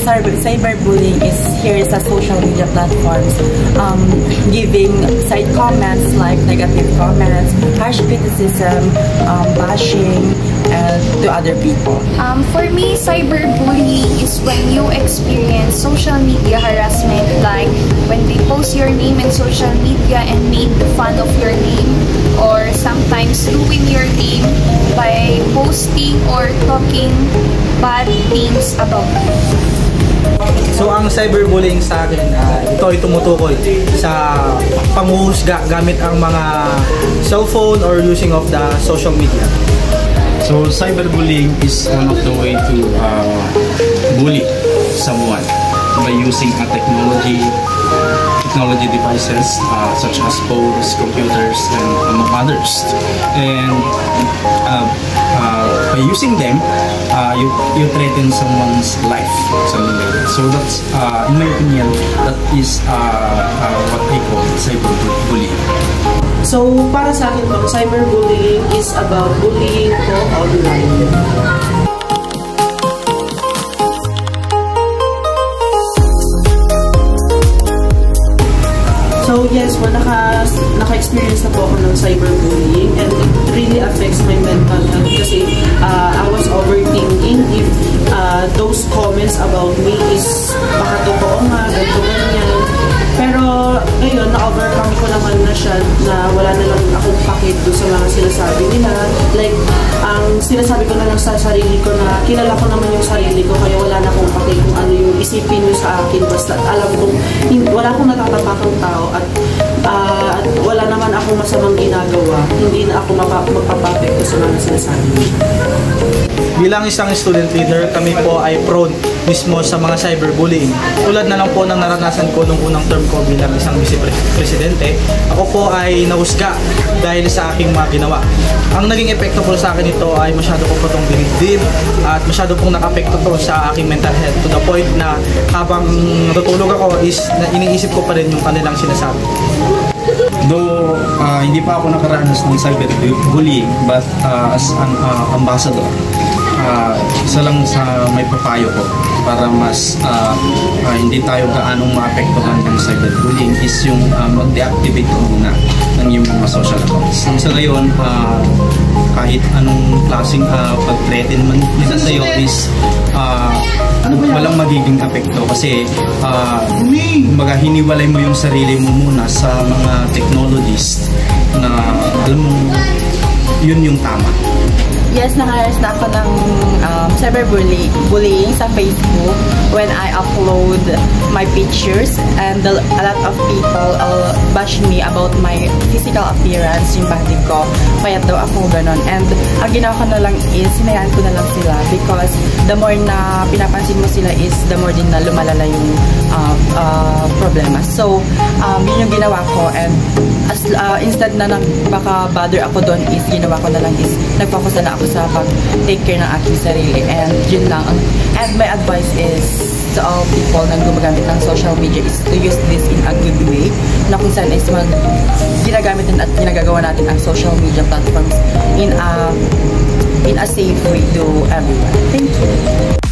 For me, cyberbullying is here sa social media platforms, giving side comments like negative comments, harsh criticism, bashing, and to other people. For me, cyberbullying is when you experience social media harassment, like when they post your name in social media and make fun of your name, or sometimes ruin your name by posting or talking bad things about you. So ang cyberbullying sa akin, ito ay tumutukoy sa panghuhusga gamit ang mga cellphone or using of the social media. So cyberbullying is one of the way to bully someone by using technology devices such as phones, computers, and among others. And by using them, you threaten someone's life. So that's, in my opinion, that is what I call cyberbullying. So, para sa akin po, cyberbullying is about bullying po online. So, yes, well, naka-experience na po ako ng cyberbullying, and it really affects my mental health kasi I was overthinking if those comments about me is baka totoo nga, ganito, ganyan. Pero ngayon, na-overcome ko naman na siya na wala na lang akong pakit doon sa mga sinasabi nila. Like, ang sinasabi ko na lang sa sarili ko na kilala ko naman yung sarili ko, kaya wala na akong pakit kung ano yung isipin nyo sa akin. Basta alam kong wala akong natatapakang tao at wala naman akong masamang ginagawa. Hindi na ako magpapapekto sa mga sinasabi nyo. Bilang isang student leader, kami po ay prone mismo sa mga cyberbullying. Tulad na lang po ng naranasan ko nung unang term ko bilang isang vice-presidente, ako po ay nahusga dahil sa aking mga ginawa. Ang naging epekto po sa akin ito ay masyado ko po itong dinibdib at masyado pong nakapekto to sa aking mental health to the point na habang natutulog ako is iniisip ko pa rin yung kanilang sinasabi. Though hindi pa ako nakaranas ng cyberbullying, but as an ambassador, isa lang sa may papayo ko para mas hindi tayo gaanong maapektuhan ng cyberbullying is yung mag-deactivate ko muna ng yung mga social accounts. Sa ngayon, kahit anong klaseng pag-threaten man nila sa'yo is walang magiging apekto kasi hiniwalay mo yung sarili mo muna sa mga technologies na alam mo yun yung tama. Yes, nakaras na ako ng cyberbullying sa Facebook when I upload my pictures, and a lot of people bash me about my physical appearance, yung body ko. Kaya daw ako ganon. And ang ginawa ko na lang is, hinayaan ko na lang sila because the more na pinapansin mo sila is the more din na lumalala yung problema. So, yun yung ginawa ko, and instead na baka bother ako doon is ginawa ko na lang is nag-focus na ako sa pag-take care ng aking sarili, and yun lang. And my advice is to all people na gumagamit ng social media is to use this in a good way, na kung saan is ginagamit at ginagagawa natin ang social media platforms in a safe way to everyone. Thank you.